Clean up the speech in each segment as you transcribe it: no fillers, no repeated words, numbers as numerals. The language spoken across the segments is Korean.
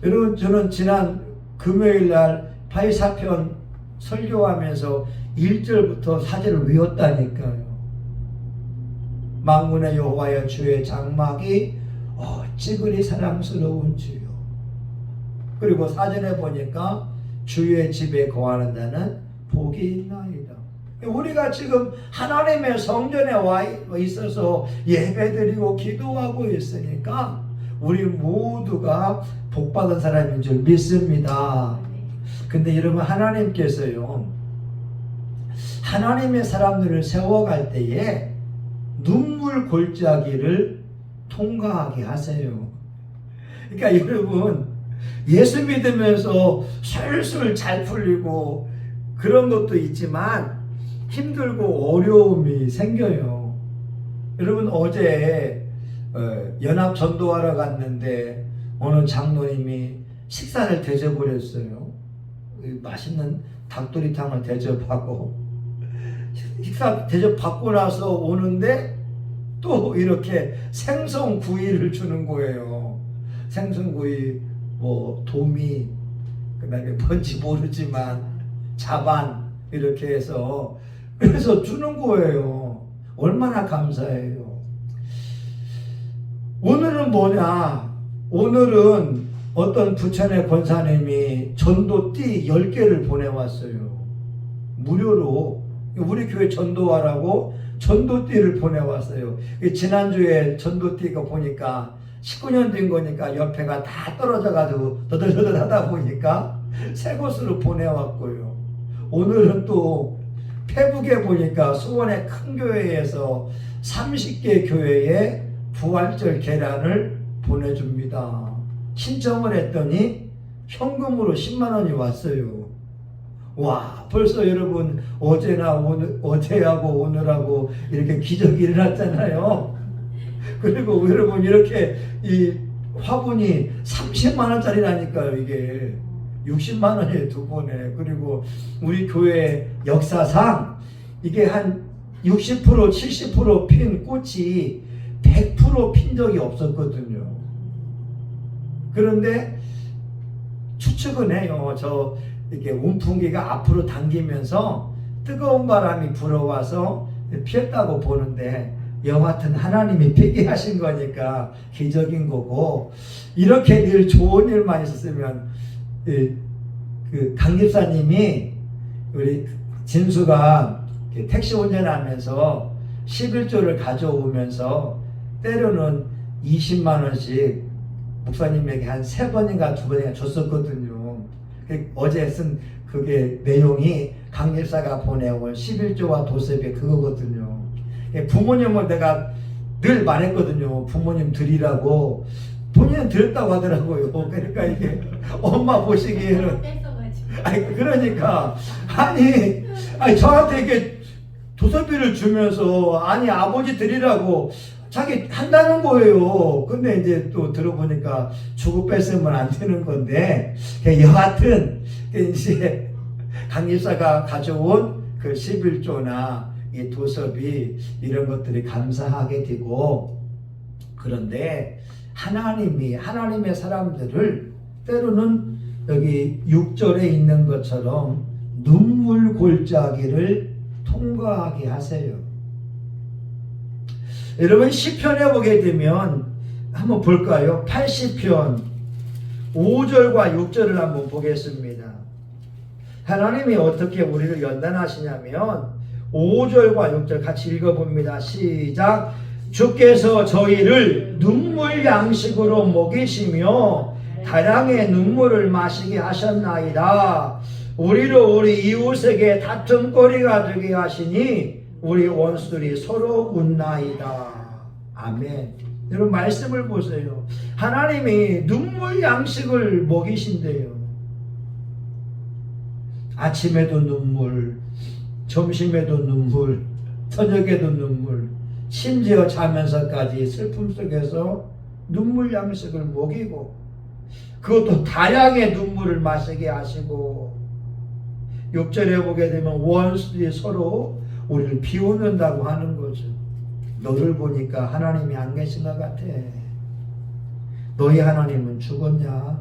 여러분, 저는 지난 금요일 날 바이사편 설교하면서 1절부터 4절을 외웠다니까요. 만군의 여호와여 주의 장막이 어찌 그리 사랑스러운 주요. 그리고 사전에 보니까 주의 집에 거하는 자는 복이 있나이다. 우리가 지금 하나님의 성전에 와 있어서 예배드리고 기도하고 있으니까 우리 모두가 복받은 사람인 줄 믿습니다. 근데 여러분, 하나님께서요, 하나님의 사람들을 세워갈 때에 눈물 골짜기를 통과하게 하세요. 그러니까 여러분, 예수 믿으면서 술술 잘 풀리고 그런 것도 있지만 힘들고 어려움이 생겨요. 여러분, 어제 연합 전도하러 갔는데 어느 장로님이 식사를 대접을 했어요. 맛있는 닭도리탕을 대접하고, 식사 대접받고 나서 오는데 또 이렇게 생선구이를 주는 거예요. 생선구이, 뭐 도미, 그 다음에 뭔지 모르지만 자반, 이렇게 해서 그래서 주는 거예요. 얼마나 감사해요. 오늘은 뭐냐? 오늘은 어떤 부천의 권사님이 전도띠 10개를 보내왔어요. 무료로 우리 교회 전도하라고 전도띠를 보내왔어요. 지난주에 전도띠가 보니까 19년 된 거니까 옆에가 다 떨어져가지고 더덜더덜 하다 보니까 새 곳으로 보내왔고요. 오늘은 또 페북에 보니까 수원의 큰 교회에서 30개 교회에 부활절 계란을 보내줍니다. 신청을 했더니 현금으로 10만 원이 왔어요. 와, 벌써 여러분, 어제하고 오늘하고 이렇게 기적이 일어났잖아요. 그리고 여러분, 이렇게 이 화분이 30만 원짜리라니까요. 이게 60만 원에 2번에. 그리고 우리 교회 역사상 이게 한 60% 70% 핀 꽃이 100% 핀 적이 없었거든요. 그런데 추측은 해요. 이렇게 온풍기가 앞으로 당기면서 뜨거운 바람이 불어와서 피었다고 보는데, 여하튼 하나님이 피게 하신 거니까 기적인 거고, 이렇게 늘 좋은 일만 있었으면, 그 강집사님이 우리 진수가 택시 운전하면서 11조를 가져오면서 때로는 20만 원씩 목사님에게 한 3번인가 2번인가 줬었거든요. 어제 쓴 그게 내용이 강집사가 보내온 11조와 도습이 그거거든요. 부모님은 내가 늘 말했거든요. 부모님 드리라고. 본인은 드렸다고 하더라고요. 그러니까 이게 엄마 보시기에는, 그러니까 아니 저한테 이렇게 도서비를 주면서 아버지 드리라고 자기 한다는 거예요. 근데 이제 또 들어보니까 주고 뺐으면 안 되는 건데, 여하튼 이제 강집사가 가져온 그 11조나 이 도서비, 이런 것들이 감사하게 되고, 그런데 하나님의 사람들을 때로는 여기 6절에 있는 것처럼 눈물 골짜기를 통과하게 하세요. 여러분, 시편에 보게 되면 한번 볼까요? 80편 5절과 6절을 한번 보겠습니다. 하나님이 어떻게 우리를 연단하시냐면 5절과 6절 같이 읽어봅니다. 시작. 주께서 저희를 눈물 양식으로 먹이시며 다량의 눈물을 마시게 하셨나이다. 우리로 우리 이웃에게 다툼거리가 되게 하시니 우리 원수들이 서로 웃나이다. 아멘. 여러분, 말씀을 보세요. 하나님이 눈물 양식을 먹이신대요. 아침에도 눈물, 점심에도 눈물, 저녁에도 눈물, 심지어 자면서까지 슬픔 속에서 눈물 양식을 먹이고, 그것도 다량의 눈물을 마시게 하시고, 6절에 보게 되면 원수들이 서로 우리를 비웃는다고 하는 거죠. 너를 보니까 하나님이 안 계신 것 같아. 너희 하나님은 죽었냐?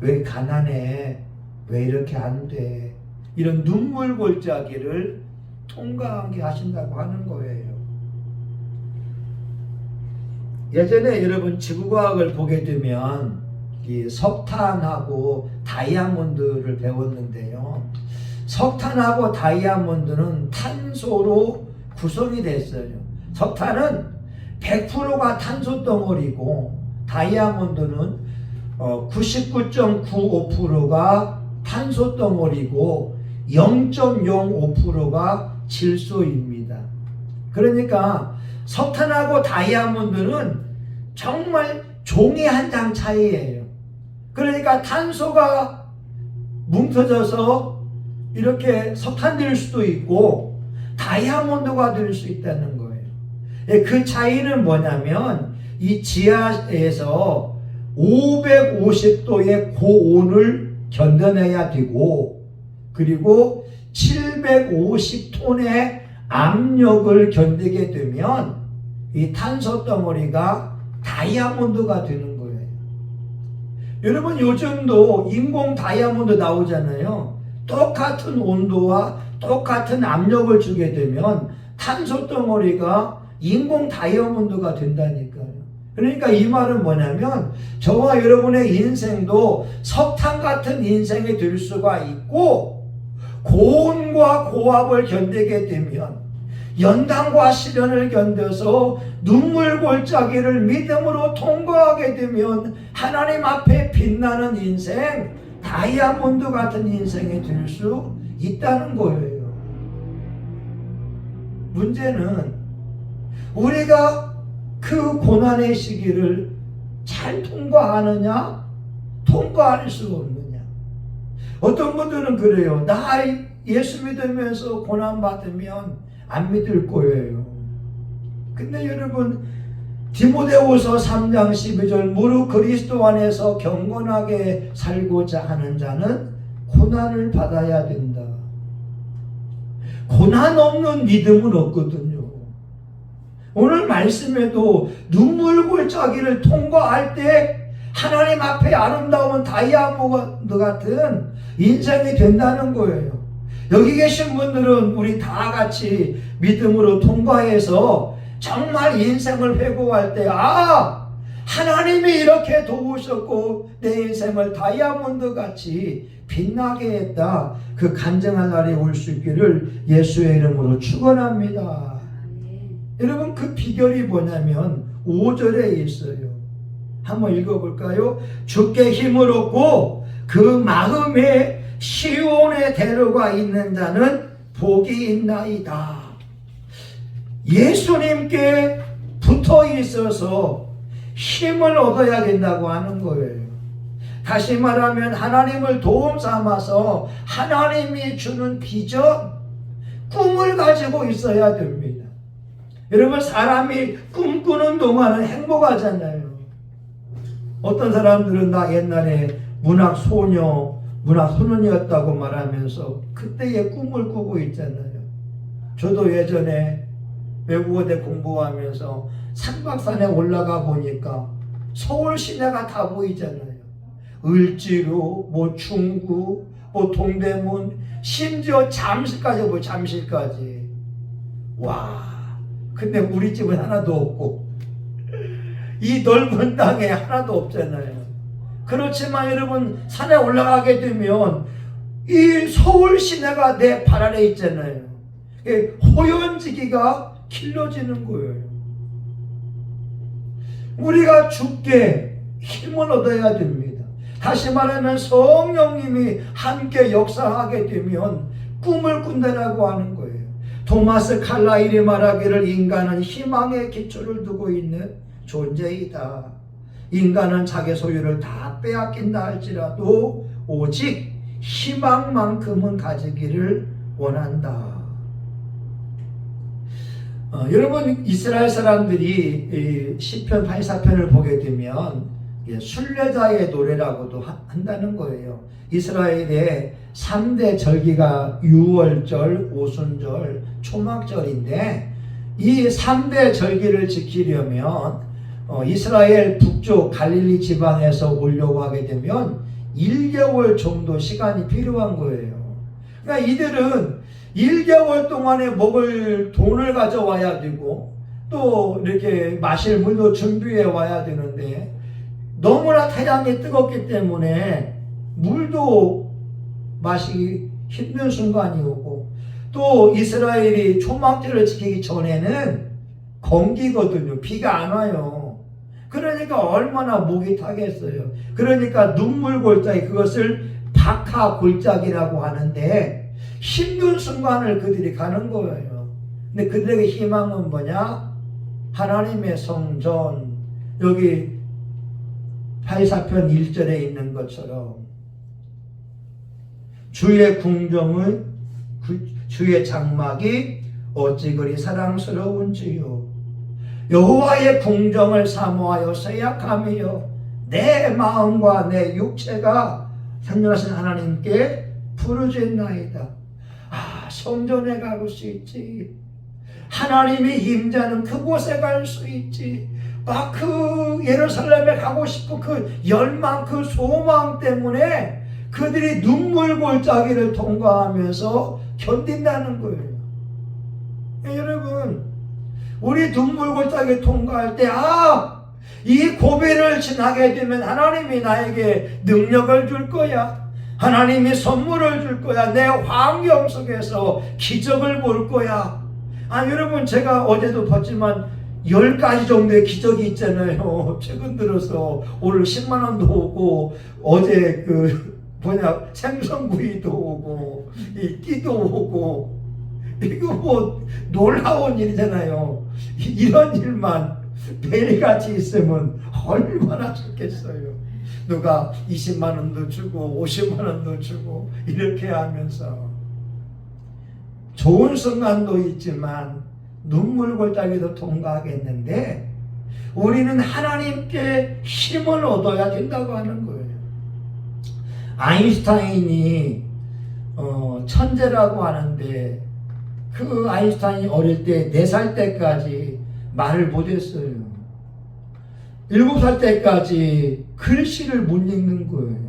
왜 가난해? 왜 이렇게 안 돼? 이런 눈물 골짜기를 통과하게 하신다고 하는 거예요. 예전에 여러분 지구과학을 보게 되면 이 석탄하고 다이아몬드를 배웠는데요. 석탄하고 다이아몬드는 탄소로 구성이 됐어요. 석탄은 100%가 탄소 덩어리고 다이아몬드는 99.95%가 탄소 덩어리고 0.05%가 질소입니다. 그러니까 석탄하고 다이아몬드는 정말 종이 한 장 차이예요. 그러니까 탄소가 뭉쳐져서 이렇게 석탄 될 수도 있고 다이아몬드가 될 수 있다는 거예요. 그 차이는 뭐냐면 이 지하에서 550도의 고온을 견뎌내야 되고 그리고 750톤의 압력을 견디게 되면 이 탄소 덩어리가 다이아몬드가 되는 거예요. 여러분 요즘도 인공 다이아몬드 나오잖아요. 똑같은 온도와 똑같은 압력을 주게 되면 탄소 덩어리가 인공 다이아몬드가 된다니까요. 그러니까 이 말은 뭐냐면 저와 여러분의 인생도 석탄 같은 인생이 될 수가 있고 고온과 고압을 견디게 되면 연단과 시련을 견뎌서 눈물 골짜기를 믿음으로 통과하게 되면 하나님 앞에 빛나는 인생, 다이아몬드 같은 인생이 될 수 있다는 거예요. 문제는 우리가 그 고난의 시기를 잘 통과하느냐, 통과할 수 없느냐. 어떤 분들은 그래요. 나 예수 믿으면서 고난 받으면 안 믿을 거예요. 근데 여러분 디모데후서 3장 12절 무릇 그리스도 안에서 경건하게 살고자 하는 자는 고난을 받아야 된다. 고난 없는 믿음은 없거든요. 오늘 말씀에도 눈물 골짜기를 통과할 때 하나님 앞에 아름다운 다이아몬드 같은 인생이 된다는 거예요. 여기 계신 분들은 우리 다 같이 믿음으로 통과해서 정말 인생을 회고할 때 하나님이 이렇게 도우셨고 내 인생을 다이아몬드 같이 빛나게 했다. 그 간증한 날이 올 수 있기를 예수의 이름으로 축원합니다. 여러분 그 비결이 뭐냐면 5절에 있어요. 한번 읽어볼까요? 주께 힘을 얻고 그 마음에 시온의 대로가 있는 자는 복이 있나이다. 예수님께 붙어 있어서 힘을 얻어야 된다고 하는 거예요. 다시 말하면 하나님을 도움 삼아서 하나님이 주는 비전, 꿈을 가지고 있어야 됩니다. 여러분 사람이 꿈꾸는 동안은 행복하잖아요. 어떤 사람들은 나 옛날에 문학 소년이었다고 말하면서 그때의 꿈을 꾸고 있잖아요. 저도 예전에 외국어대 공부하면서 산박산에 올라가 보니까 서울 시내가 다 보이잖아요. 을지로, 중구, 동대문, 심지어 잠실까지 보여, 잠실까지. 와, 근데 우리 집은 하나도 없고 이 넓은 땅에 하나도 없잖아요. 그렇지만 여러분 산에 올라가게 되면 이 서울 시내가 내 발 아래 있잖아요. 호연지기가 길러지는 거예요. 우리가 주께 힘을 얻어야 됩니다. 다시 말하면 성령님이 함께 역사하게 되면 꿈을 꾼다라고 하는 거예요. 토마스 칼라일이 말하기를 인간은 희망의 기초를 두고 있는 존재이다. 인간은 자기 소유를 다 빼앗긴다 할지라도 오직 희망만큼은 가지기를 원한다. 여러분 이스라엘 사람들이 시편 84편을 보게 되면 순례자의 노래라고도 한다는 거예요. 이스라엘의 3대 절기가 유월절, 오순절, 초막절인데 이 3대 절기를 지키려면 이스라엘 북쪽 갈릴리 지방에서 오려고 하게 되면 1개월 정도 시간이 필요한 거예요. 그러니까 이들은 1개월 동안에 먹을 돈을 가져와야 되고 또 이렇게 마실 물도 준비해 와야 되는데 너무나 태양이 뜨겁기 때문에 물도 마시기 힘든 순간이 오고 또 이스라엘이 초막절을 지키기 전에는 건기거든요. 비가 안 와요. 그러니까 얼마나 목이 타겠어요. 그러니까 눈물 골짜기, 그것을 박하 골짜기라고 하는데 힘든 순간을 그들이 가는 거예요. 근데 그들에게 희망은 뭐냐? 하나님의 성전, 여기 84편 1절에 있는 것처럼 주의 궁정은 주의 장막이 어찌 그리 사랑스러운지요. 여호와의 궁정을 사모하여 서약하며 내 마음과 내 육체가 생명하신 하나님께 부르짖나이다. 성전에 갈 수 있지. 하나님이 임재하는 그곳에 갈 수 있지. 그 예루살렘에 가고 싶은 그 열망, 그 소망 때문에 그들이 눈물 골짜기를 통과하면서 견딘다는 거예요. 여러분, 우리 눈물 골짜기 통과할 때 이 고비를 지나게 되면 하나님이 나에게 능력을 줄 거야. 하나님이 선물을 줄 거야. 내 환경 속에서 기적을 볼 거야. 여러분, 제가 어제도 봤지만 10가지 정도의 기적이 있잖아요. 최근 들어서 오늘 10만 원도 오고 어제 생선구이도 오고 이 띠도 오고 이거 뭐 놀라운 일이잖아요. 이런 일만 매일같이 있으면 얼마나 좋겠어요. 누가 20만 원도 주고 50만 원도 주고 이렇게 하면서 좋은 순간도 있지만 눈물 골짜기도 통과하겠는데 우리는 하나님께 힘을 얻어야 된다고 하는 거예요. 아인슈타인이 천재라고 하는데 그 아인슈타인이 어릴 때 4살 때까지 말을 못했어요. 7살 때까지 글씨를 못 읽는 거예요.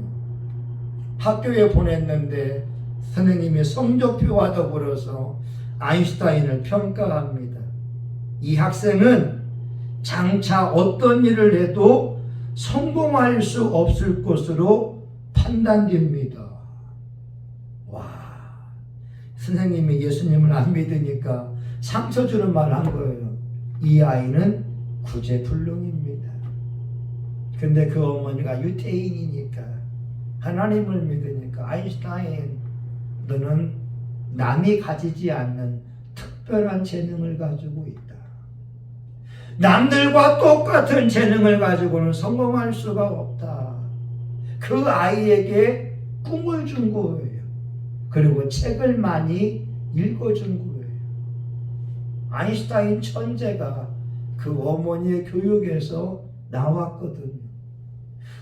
학교에 보냈는데 선생님이 성적표와 더불어서 아인슈타인을 평가합니다. 이 학생은 장차 어떤 일을 해도 성공할 수 없을 것으로 판단됩니다. 와, 선생님이 예수님을 안 믿으니까 상처 주는 말 한 거예요. 이 아이는 구제불능입니다. 근데 그 어머니가 유태인이니까 하나님을 믿으니까 아인슈타인, 너는 남이 가지지 않는 특별한 재능을 가지고 있다. 남들과 똑같은 재능을 가지고는 성공할 수가 없다. 그 아이에게 꿈을 준 거예요. 그리고 책을 많이 읽어준 거예요. 아인슈타인 천재가 그 어머니의 교육에서 나왔거든요.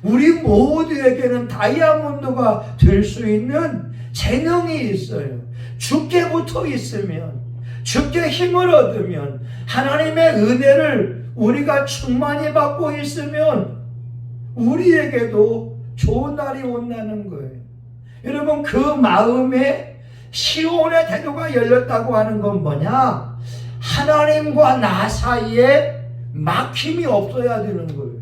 우리 모두에게는 다이아몬드가 될 수 있는 재능이 있어요. 주께 붙어 있으면, 주께 힘을 얻으면, 하나님의 은혜를 우리가 충만히 받고 있으면 우리에게도 좋은 날이 온다는 거예요. 여러분, 그 마음에 시온의 대도가 열렸다고 하는 건 뭐냐? 하나님과 나 사이에 막힘이 없어야 되는 거예요.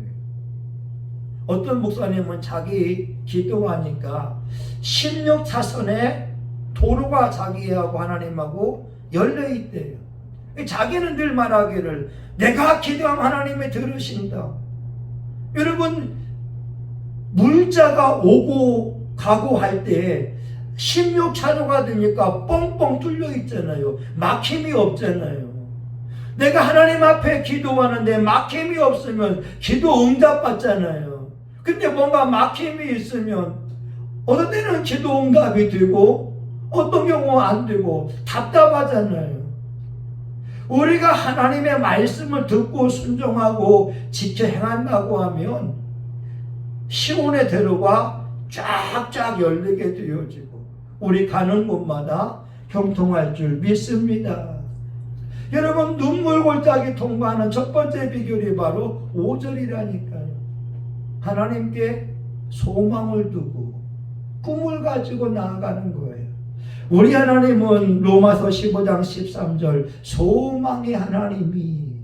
어떤 목사님은 자기 기도하니까 16차선에 도로가 자기하고 하나님하고 열려있대요. 자기는 늘 말하기를 내가 기도하면 하나님이 들으신다. 여러분, 물자가 오고 가고 할 때 16차로가 되니까 뻥뻥 뚫려 있잖아요. 막힘이 없잖아요. 내가 하나님 앞에 기도하는데 막힘이 없으면 기도 응답받잖아요. 근데 뭔가 막힘이 있으면 어떤 때는 기도 응답이 되고 어떤 경우는 안 되고 답답하잖아요. 우리가 하나님의 말씀을 듣고 순종하고 지켜 행한다고 하면 시온의 대로가 쫙쫙 열리게 되어지고 우리 가는 곳마다 형통할 줄 믿습니다. 여러분, 눈물 골짜기 통과하는 첫 번째 비결이 바로 5절이라니까요. 하나님께 소망을 두고 꿈을 가지고 나아가는 거예요. 우리 하나님은 로마서 15장 13절 소망의 하나님이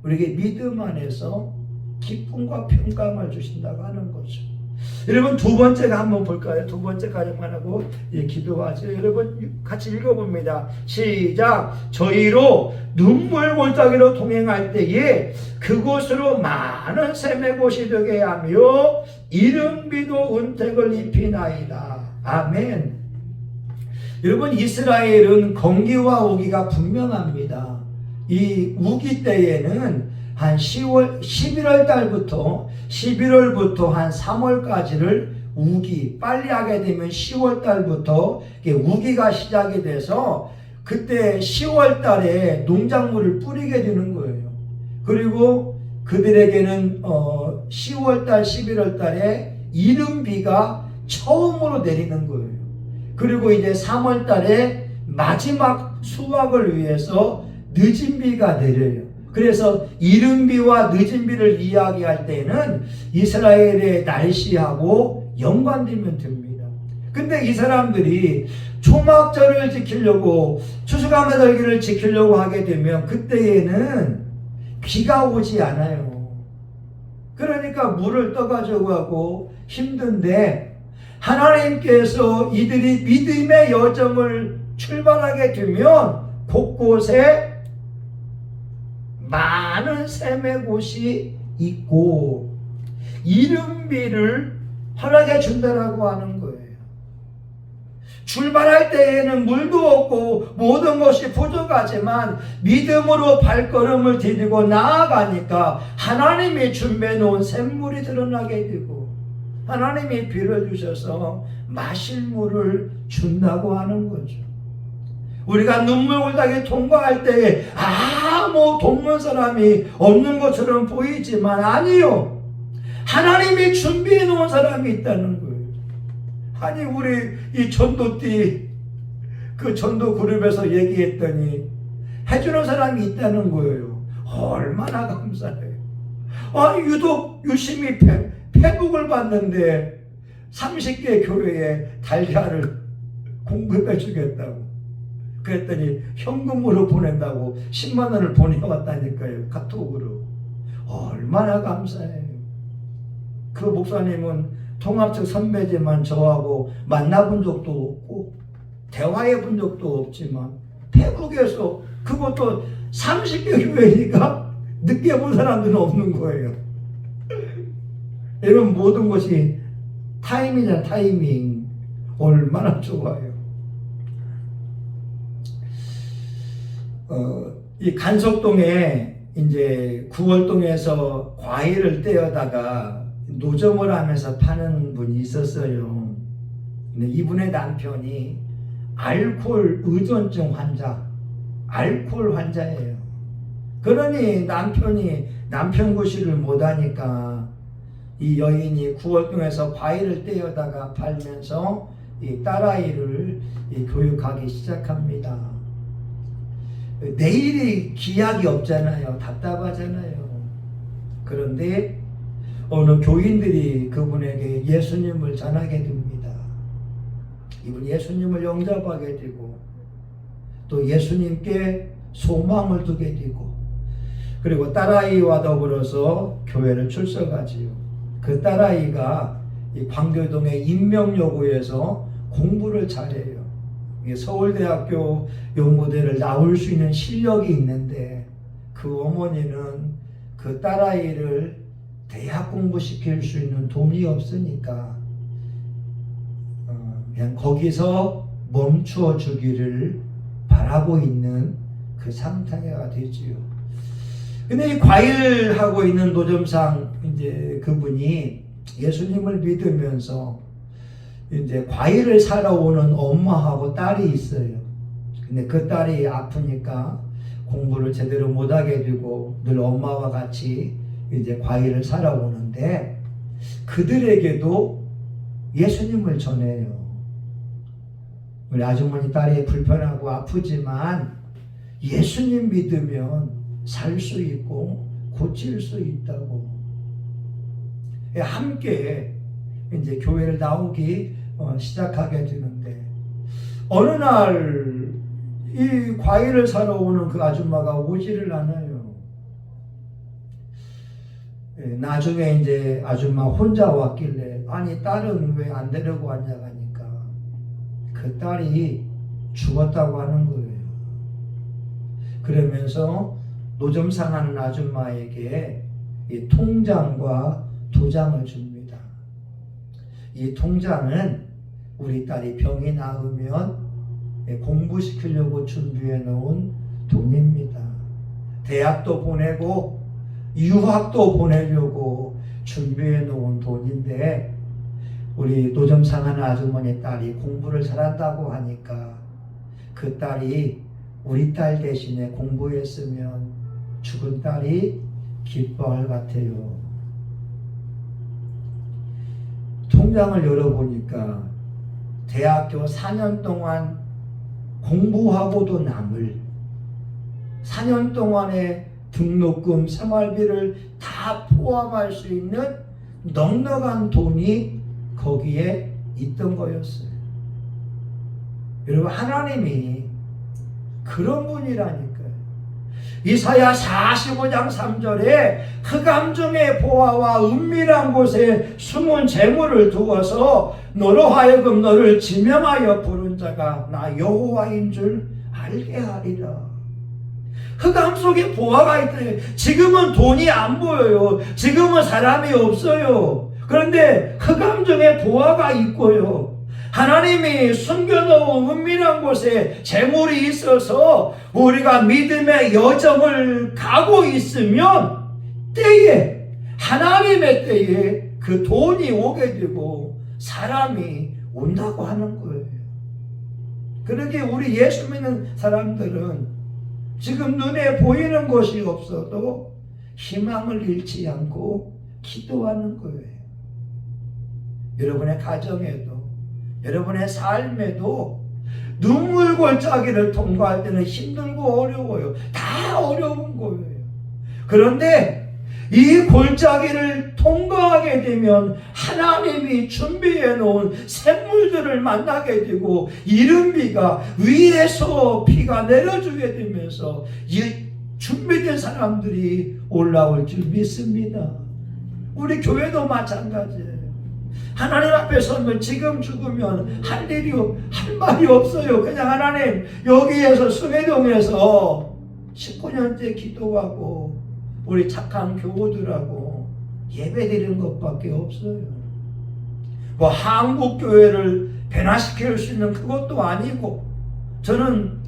우리에게 믿음 안에서 기쁨과 평강을 주신다고 하는 거죠. 여러분 두 번째가 한번 볼까요? 두 번째까지만 하고 기도하죠. 여러분 같이 읽어봅니다. 시작. 저희로 눈물 골짜기로 동행할 때에 그곳으로 많은 샘의 곳이 되게 하며 이른비도 은택을 입히나이다. 아멘. 여러분 이스라엘은 건기와 우기가 분명합니다. 이 우기 때에는 한 11월 달부터 11월부터 한 3월까지를 우기, 빨리 하게 되면 10월 달부터 우기가 시작이 돼서 그때 10월 달에 농작물을 뿌리게 되는 거예요. 그리고 그들에게는 10월 달, 11월 달에 이른 비가 처음으로 내리는 거예요. 그리고 이제 3월 달에 마지막 수확을 위해서 늦은 비가 내려요. 그래서 이른 비와 늦은 비를 이야기할 때는 이스라엘의 날씨하고 연관되면 됩니다. 근데 이 사람들이 초막절을 지키려고 추수감사절기를 지키려고 하게 되면 그때에는 비가 오지 않아요. 그러니까 물을 떠가지고 하고 힘든데 하나님께서 이들이 믿음의 여정을 출발하게 되면 곳곳에 많은 샘의 곳이 있고 이른 비를 허락해 준다라고 하는 거예요. 출발할 때에는 물도 없고 모든 것이 부족하지만 믿음으로 발걸음을 디디고 나아가니까 하나님이 준비해 놓은 샘물이 드러나게 되고 하나님이 비를 주셔서 마실 물을 준다고 하는 거죠. 우리가 눈물 골짜기 통과할 때에 아무 돕는 사람이 없는 것처럼 보이지만 아니요. 하나님이 준비해 놓은 사람이 있다는 거예요. 아니 우리 이 전도띠 그 전도 그룹에서 얘기했더니 해주는 사람이 있다는 거예요. 얼마나 감사해요. 유독 유심히 페북을 봤는데 30개 교회에 달걀을 공급해 주겠다고. 그랬더니 현금으로 보낸다고 10만 원을 보내왔다니까요. 카톡으로. 얼마나 감사해요. 그 목사님은 통합적 선배지만 저하고 만나본 적도 없고 대화해 본 적도 없지만 태국에서 그것도 30개 교회니까 늦게 본 사람들은 없는 거예요. 이런 모든 것이 타이밍이잖아. 타이밍. 얼마나 좋아요. 이 간석동에 이제 구월동에서 과일을 떼어다가 노점을 하면서 파는 분이 있었어요. 근데 이분의 남편이 알코올 의존증 환자, 알코올 환자예요. 그러니 남편이 남편 구실을 못하니까 이 여인이 구월동에서 과일을 떼어다가 팔면서 이 딸아이를 교육하기 시작합니다. 내일이 기약이 없잖아요. 답답하잖아요. 그런데 어느 교인들이 그분에게 예수님을 전하게 됩니다. 이분 예수님을 영접하게 되고 또 예수님께 소망을 두게 되고 그리고 딸아이와 더불어서 교회를 출석하지요. 그 딸아이가 이 광교동의 인명여고에서 공부를 잘해요. 서울대학교 연구대를 나올 수 있는 실력이 있는데 그 어머니는 그 딸아이를 대학 공부시킬 수 있는 돈이 없으니까 그냥 거기서 멈추어 주기를 바라고 있는 그 상태가 되지요. 근데 이 과일하고 있는 노점상 이제 그분이 예수님을 믿으면서 이제 과일을 사러 오는 엄마하고 딸이 있어요. 근데 그 딸이 아프니까 공부를 제대로 못하게 되고 늘 엄마와 같이 이제 과일을 사러 오는데 그들에게도 예수님을 전해요. 우리 아주머니 딸이 불편하고 아프지만 예수님 믿으면 살 수 있고 고칠 수 있다고. 함께 이제 교회를 나오기 시작하게 되는데, 어느 날 이 과일을 사러 오는 그 아줌마가 오지를 않아요. 나중에 이제 아줌마 혼자 왔길래, 아니 딸은 왜 안 데리고 왔냐고 하니까 그 딸이 죽었다고 하는 거예요. 그러면서 노점 상하는 아줌마에게 이 통장과 도장을 줍니다. 이 통장은 우리 딸이 병이 나으면 공부시키려고 준비해 놓은 돈입니다. 대학도 보내고 유학도 보내려고 준비해 놓은 돈인데, 우리 노점 상하는 아주머니 딸이 공부를 잘한다고 하니까 그 딸이 우리 딸 대신에 공부했으면 죽은 딸이 기뻐할 것 같아요. 통장을 열어보니까 대학교 4년 동안 공부하고도 남을 4년 동안의 등록금, 생활비를 다 포함할 수 있는 넉넉한 돈이 거기에 있던 거였어요. 여러분, 하나님이 그런 분이라니까요. 이사야 45장 3절에 흑암 중의 보화와 은밀한 곳에 숨은 재물을 두어서 너로 하여금 너를 지명하여 부른 자가 나 여호와인 줄 알게 하리라. 흑암 속에 보화가 있다. 지금은 돈이 안 보여요. 지금은 사람이 없어요. 그런데 흑암 중에 보화가 있고요. 하나님이 숨겨놓은 은밀한 곳에 재물이 있어서 우리가 믿음의 여정을 가고 있으면 때에, 하나님의 때에 그 돈이 오게 되고 사람이 온다고 하는 거예요. 그렇게 우리 예수 믿는 사람들은 지금 눈에 보이는 것이 없어도 희망을 잃지 않고 기도하는 거예요. 여러분의 가정에도, 여러분의 삶에도 눈물 골짜기를 통과할 때는 힘들고 어려워요. 다 어려운 거예요. 그런데 이 골짜기를 통과하게 되면 하나님이 준비해 놓은 샘물들을 만나게 되고 이른비가 위에서 비가 내려주게 되면서 준비된 사람들이 올라올 줄 믿습니다. 우리 교회도 마찬가지예요. 하나님 앞에 서면 지금 죽으면 할 말이 없어요. 그냥 하나님, 여기에서 수계동에서 19년째 기도하고 우리 착한 교우들하고 예배 드리는 것밖에 없어요. 뭐 한국 교회를 변화시킬 수 있는 그것도 아니고, 저는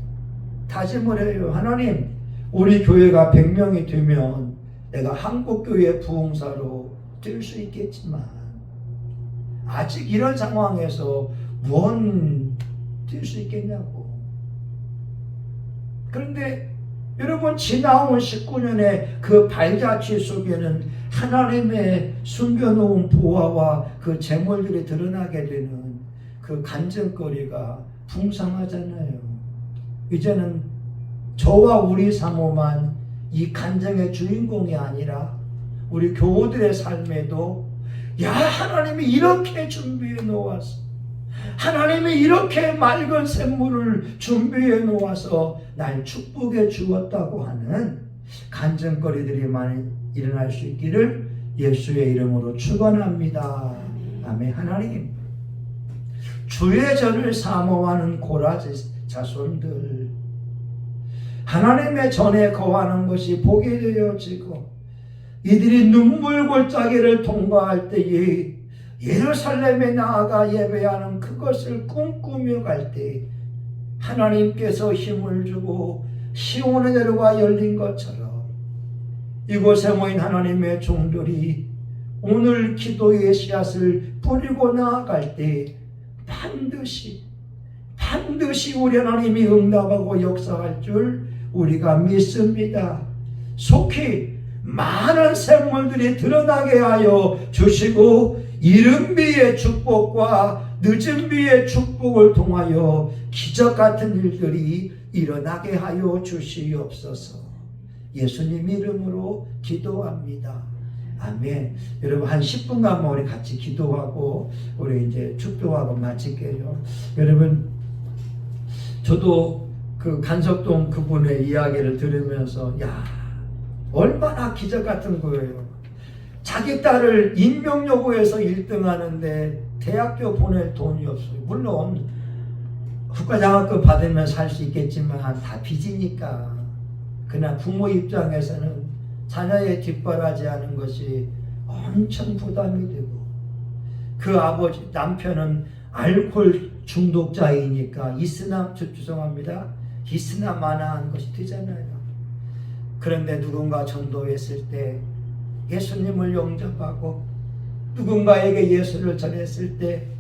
다짐을 해요. 하나님, 우리 교회가 100명이 되면 내가 한국 교회 부흥사로 뛸 수 있겠지만 아직 이런 상황에서 뭔 뛸 수 있겠냐고. 그런데 여러분, 지나온 19년의 그 발자취 속에는 하나님의 숨겨놓은 보화와 그 재물들이 드러나게 되는 그 간증거리가 풍성하잖아요. 이제는 저와 우리 사모만 이 간증의 주인공이 아니라 우리 교우들의 삶에도, 야, 하나님이 이렇게 준비해 놓았어. 하나님이 이렇게 맑은 샘물을 준비해 놓아서 날 축복해 주었다고 하는 간증거리들이 많이 일어날 수 있기를 예수의 이름으로 축원합니다. 아멘. 하나님, 주의 전을 사모하는 고라지 자손들, 하나님의 전에 거하는 것이 복이 되어지고 이들이 눈물 골짜기를 통과할 때에 예루살렘에 나아가 예배하는 그것을 꿈꾸며 갈 때 하나님께서 힘을 주고 시온의 대로가 열린 것처럼 이곳에 모인 하나님의 종들이 오늘 기도의 씨앗을 뿌리고 나아갈 때 반드시 우리 하나님이 응답하고 역사할 줄 우리가 믿습니다. 속히 많은 샘물들이 드러나게 하여 주시고 이른 비의 축복과 늦은 비의 축복을 통하여 기적 같은 일들이 일어나게 하여 주시옵소서. 예수님 이름으로 기도합니다. 아멘. 여러분 한 10분간 우리 같이 기도하고 우리 이제 축도하고 마칠게요. 여러분 저도 그 간석동 그분의 이야기를 들으면서 야 얼마나 기적 같은 거예요. 자기 딸을 임명여고에서 1등 하는데 대학교 보낼 돈이 없어요. 물론 국가장학금 받으면 살 수 있겠지만 다 빚이니까. 그러나 부모 입장에서는 자녀의 뒷바라지하는 것이 엄청 부담이 되고, 그 아버지 남편은 알코올 중독자이니까 죄송합니다. 이스나마나한 것이 되잖아요. 그런데 누군가 전도했을 때 예수님을 영접하고 누군가에게 예수를 전했을 때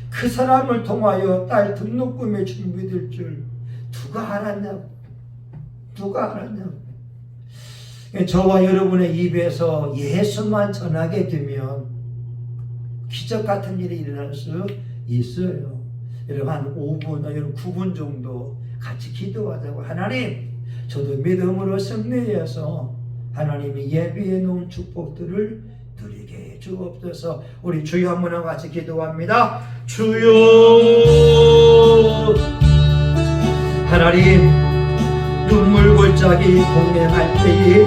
그 사람을 통하여 딸 등록금이 준비될 줄 누가 알았냐고. 누가 알았냐고. 저와 여러분의 입에서 예수만 전하게 되면 기적 같은 일이 일어날 수 있어요. 여러분 한 5분, 여러분 9분 정도 같이 기도하자고. 하나님, 저도 믿음으로 승리해서 하나님이 예비해 놓은 축복들을 누리게 해 주옵소서. 우리 주여 한번 하고 같이 기도합니다. 주여, 하나님, 눈물 골짜기 동행할 때에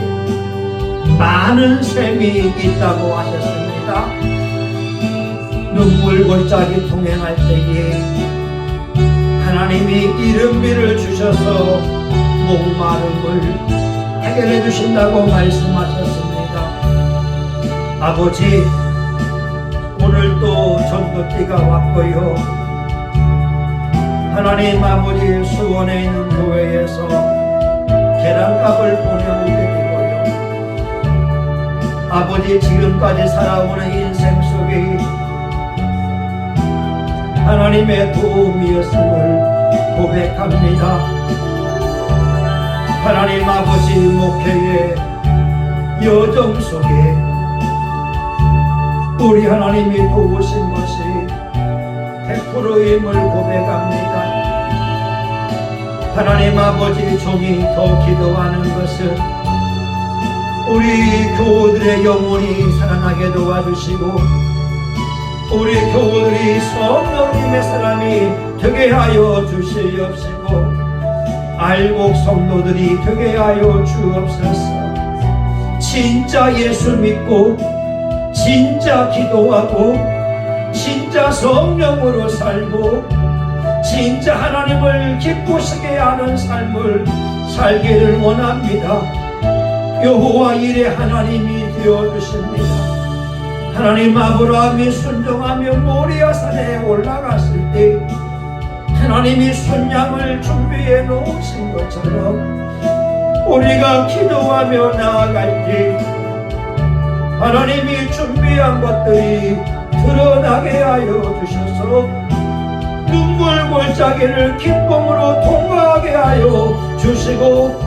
많은 셈이 있다고 하셨습니다. 눈물 골짜기 동행할 때에 하나님이 이른비를 주셔서 목마름을 해결해 주신다고 말씀하셨습니다. 아버지, 오늘도 전도띠가 왔고요. 하나님 아버지, 수원에 있는 교회에서 계란값을 보내오게 되고요. 아버지, 지금까지 살아오는 인생 속에 하나님의 도움이었음을 고백합니다. 하나님 아버지, 목회의 여정 속에 우리 하나님이 도우신 것이 100%임을 고백합니다. 하나님 아버지, 종이 더 기도하는 것은 우리 교우들의 영혼이 살아나게 도와주시고 우리 교우들이 성령님의 사람이 되게 하여 주시옵시고 알곡 성도들이 되게 하여 주옵소서. 진짜 예수 믿고 진짜 기도하고 진짜 성령으로 살고 진짜 하나님을 기쁘시게 하는 삶을 살기를 원합니다. 여호와 일의 하나님이 되어주십니다. 하나님 아브라함이 순종하며 모리아 산에 올라갔을 때 하나님이 순양을 준비해 놓으신 것처럼 우리가 기도하며 나아갈 때 하나님이 준비한 것들이 드러나게 하여 주셔서 눈물 골짜기를 기쁨으로 통과하게 하여 주시고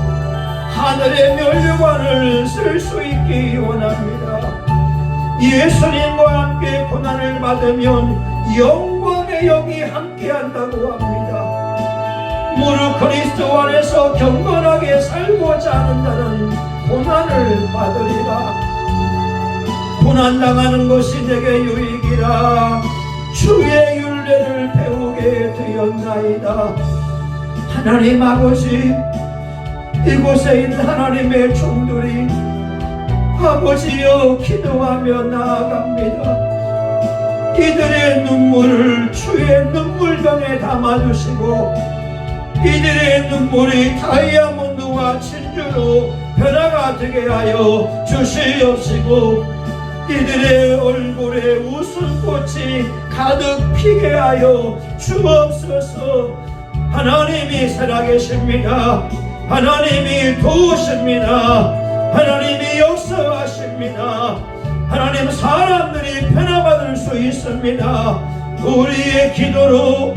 하늘의 면류관을 쓸 수 있기 원합니다. 예수님과 함께 고난을 받으면 영광의 영이 함께한다고 합니다. 무릇 그리스도 안에서 경건하게 살고자 하는 자는 고난을 받으리라. 고난당하는 것이 내게 유익이라. 주의 율례를 배우게 되었나이다. 하나님 아버지, 이곳에 있는 하나님의 종들이 아버지여 기도하며 나아갑니다. 이들의 눈물을 주의 눈물병에 담아주시고 이들의 눈물이 다이아몬드와 진주로 변화가 되게 하여 주시옵시고 이들의 얼굴에 웃음꽃이 가득 피게 하여 주옵소서. 하나님이 살아계십니다. 하나님이 도우십니다. 하나님이 역사하십니다. 하나님, 사람들이 변화받을 수 있습니다. 우리의 기도로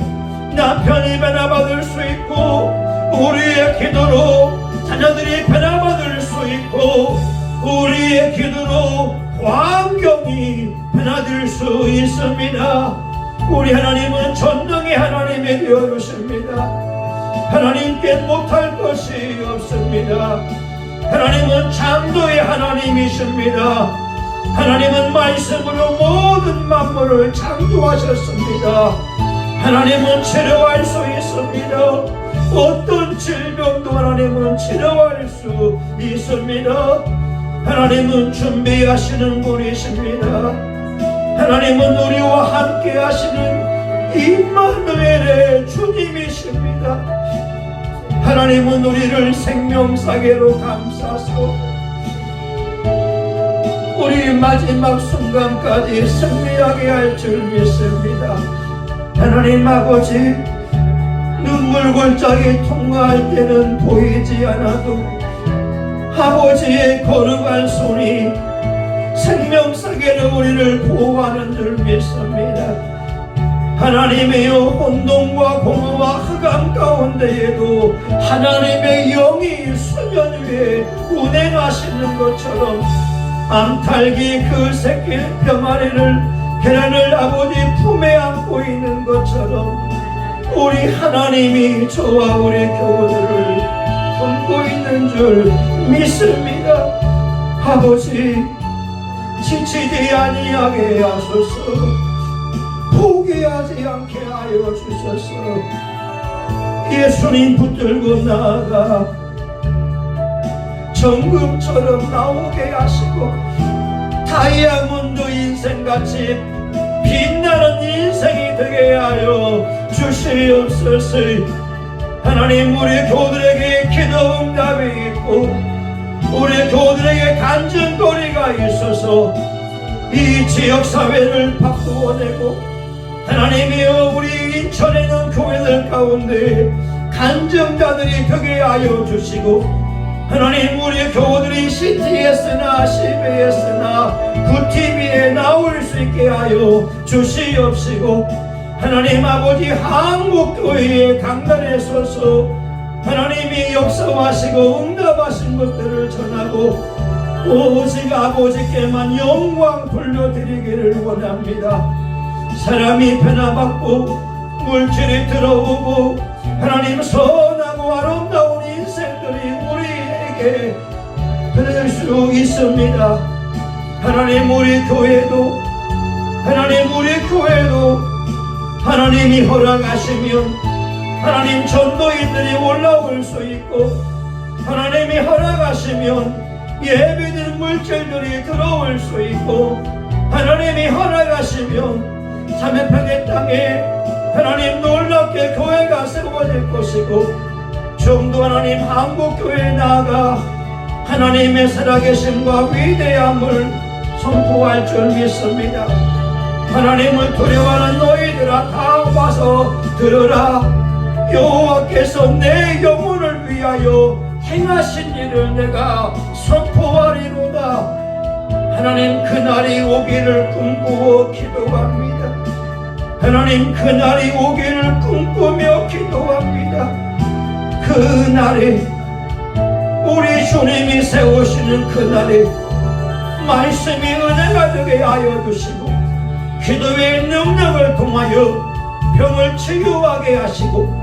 남편이 변화받을 수 있고 우리의 기도로 자녀들이 변화받을 수 있고 우리의 기도로 환경이 변화될 수 있습니다. 우리 하나님은 전능의 하나님이 되어주십니다. 하나님께 못할 것이 없습니다. 하나님은 창조의 하나님이십니다. 하나님은 말씀으로 모든 만물을 창조하셨습니다. 하나님은 치료할 수 있습니다. 어떤 질병도 하나님은 치료할 수 있습니다. 하나님은 준비하시는 분이십니다. 하나님은 우리와 함께 하시는 임마누엘의 주님이십니다. 하나님은 우리를 생명사계로 감싸서 우리 마지막 순간까지 승리하게 할 줄 믿습니다. 하나님 아버지, 눈물 골짜기 통과할 때는 보이지 않아도 아버지의 거룩한 손이 생명사계로 우리를 보호하는 줄 믿습니다. 하나님이여, 혼돈과 공허와 흑암 가운데에도 하나님의 영이 수면 위에 운행하시는 것처럼 암탉이 그 새끼 병아리를 계란을 아버지 품에 안고 있는 것처럼 우리 하나님이 저와 우리 교우들을 품고 있는 줄 믿습니다. 아버지, 지치지 아니하게 하소서. 포기하지 않게 하여 주소서. 예수님 붙들고 나아가 정금처럼 나오게 하시고 다이아몬드 인생같이 빛나는 인생이 되게 하여 주시옵소서. 하나님, 우리 교우들에게 기도 응답이 있고 우리 교우들에게 간증거리가 있어서 이 지역사회를 바꾸어내고 하나님이여, 우리 인천에 있는 교회들 가운데 간증자들이 되게 하여 주시고 하나님, 우리 교우들이 CTS나 CBS나 구TV에 나올 수 있게 하여 주시옵시고 하나님 아버지, 한국교회의 강단에 서서 하나님이 역사하시고 응답하신 것들을 전하고 오직 아버지께만 영광 돌려드리기를 원합니다. 사람이 변화받고 물질이 들어오고 하나님 선하고 아름다운 인생들이 우리에게 그럴 수 있습니다. 하나님, 우리 교회도 하나님이 허락하시면 하나님 전도인들이 올라올 수 있고 하나님이 허락하시면 예배드린 물질들이 들어올 수 있고 하나님이 허락하시면 자매평의 땅에 하나님 놀랍게 교회가 세워질 것이고 정도 하나님 한국교회에 나아가 하나님의 살아계심과 위대함을 선포할 줄 믿습니다. 하나님을 두려워하는 너희들아, 다 와서 들으라. 여호와께서 내 영혼을 위하여 행하신 일을 내가 선포하리로다. 하나님, 그날이 오기를 꿈꾸어 기도합니다. 하나님, 그날이 오기를 꿈꾸며 기도합니다. 그날에 우리 주님이 세우시는 그날에 말씀이 은혜가 되게 하여 주시고 기도의 능력을 통하여 병을 치유하게 하시고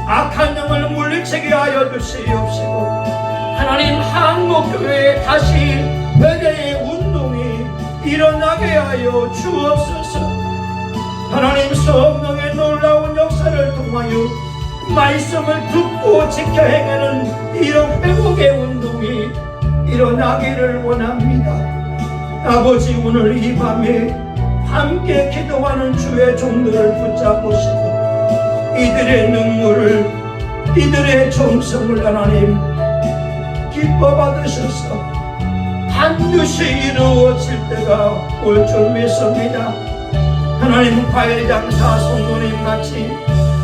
악한 영을 물리치게 하여 주시옵시고 하나님, 한국교회에 다시 회개의 운동이 일어나게 하여 주옵소서. 하나님, 성령의 놀라운 역사를 통하여 말씀을 듣고 지켜 행하는 이런 회복의 운동이 일어나기를 원합니다. 아버지, 오늘 이 밤에 함께 기도하는 주의 종들을 붙잡으시고 이들의 눈물을, 이들의 정성을 하나님 기뻐 받으셔서 반드시 이루어질 때가 올 줄 믿습니다. 하나님, 과일장사 성도님 같이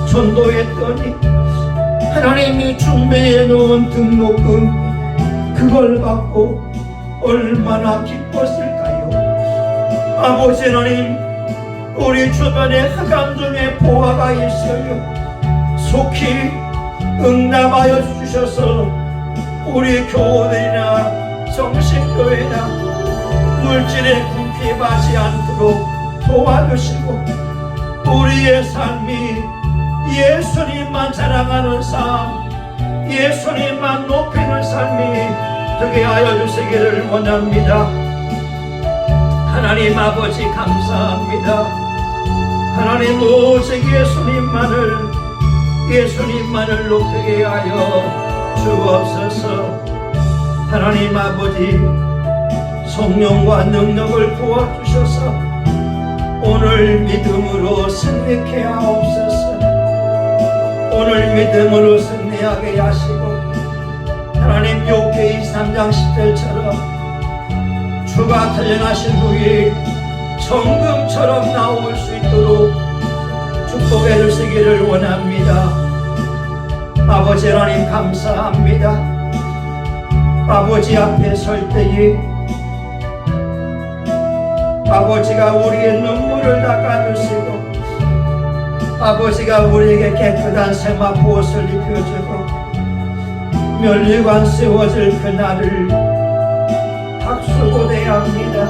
전도했더니 하나님이 준비해 놓은 등록금 그걸 받고 얼마나 기뻤을까요? 아버지 하나님, 우리 주변에 흑암 중에 보화가 있어요. 속히 응답하여 주셔서 우리 교우들이나 정신교회나 물질에 궁핍하지 않도록 도와주시고 우리의 삶이 예수님만 자랑하는 삶, 예수님만 높이는 삶이 되게 하여 주시기를 원합니다. 하나님 아버지 감사합니다. 하나님 오직 예수님만을 높이게 하여 주옵소서. 하나님 아버지 성령과 능력을 부어주셔서 오늘 믿음으로 승리케 하옵소서. 오늘 믿음으로 승리하게 하시고 하나님 욥기 23장 10절처럼 주가 탄생하신 후에 정금처럼 나올 수 있도록 축복해 주시기를 원합니다. 아버지 하나님 감사합니다. 아버지 앞에 설 때에 아버지가 우리의 눈물을 닦아주시고 아버지가 우리에게 깨끗한 세마포 옷을 입혀주고 면류관 세워질 그날을 박수고대야 합니다.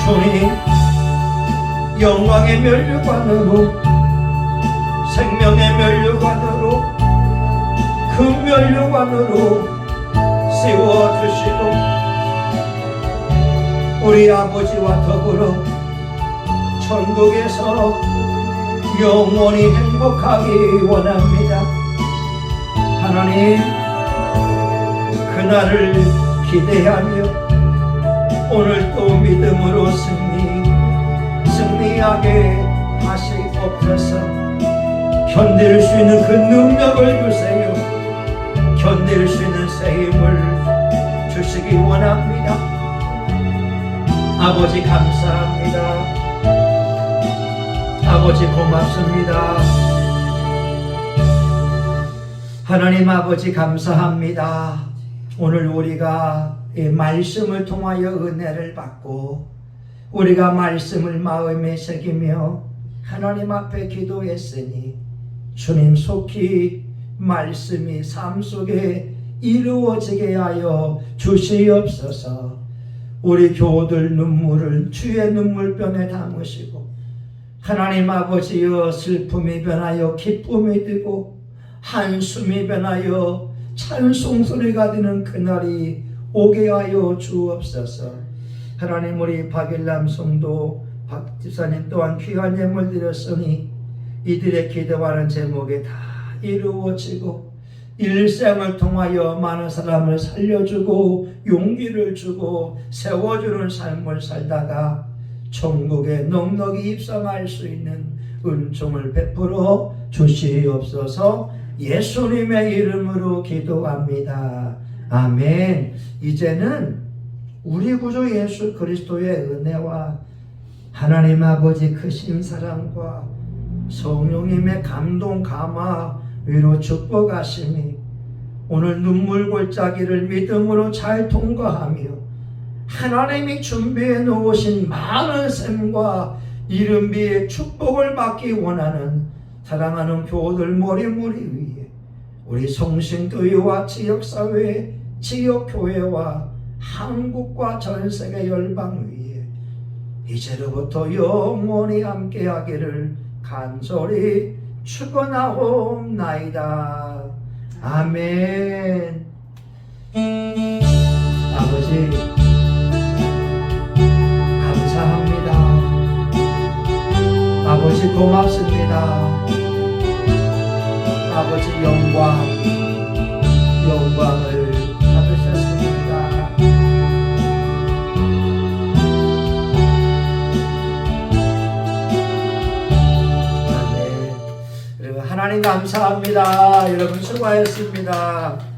주님 영광의 면류관으로 생명의 면류관으로 그 면류관으로 세워주시고 우리 아버지와 더불어 천국에서 영원히 행복하기 원합니다. 하나님 그날을 기대하며 오늘 또 믿음으로 승리하게 하시옵소서. 견딜 수 있는 그 능력을 주세요. 견딜 수 있는 새 힘을 주시기 원합니다. 아버지 감사합니다. 아버지 고맙습니다. 하나님 아버지 감사합니다. 오늘 우리가 이 말씀을 통하여 은혜를 받고 우리가 말씀을 마음에 새기며 하나님 앞에 기도했으니 주님 속히 말씀이 삶 속에 이루어지게 하여 주시옵소서. 우리 교우들 눈물을 주의 눈물변에 담으시고 하나님 아버지여 슬픔이 변하여 기쁨이 되고 한숨이 변하여 찬송소리가 되는 그날이 오게 하여 주옵소서. 하나님 우리 박일남 성도 박 집사님 또한 귀한 예물 드렸으니 이들의 기도하는 제목에 다 이루어지고 일생을 통하여 많은 사람을 살려주고 용기를 주고 세워주는 삶을 살다가 천국에 넉넉히 입성할 수 있는 은총을 베풀어 주시옵소서. 예수님의 이름으로 기도합니다. 아멘. 이제는 우리 구주 예수 그리스도의 은혜와 하나님 아버지 크신 사랑과 성령님의 감동 감화 위로 축복하심이 오늘 눈물 골짜기를 믿음으로 잘 통과하며 하나님이 준비해 놓으신 많은 샘과 이른비의 축복을 받기 원하는 사랑하는 교우들 머리머리 위에 우리 성신교회와 지역사회, 지역교회와 한국과 전세계 열방 위에 이제로부터 영원히 함께하기를 간절히 축원하옵나이다. 아멘. 아버지 감사합니다. 아버지 고맙습니다. 아버지 영광을 받으셨습니다. 아멘. 여러분 하나님 감사합니다. 여러분 수고하셨습니다.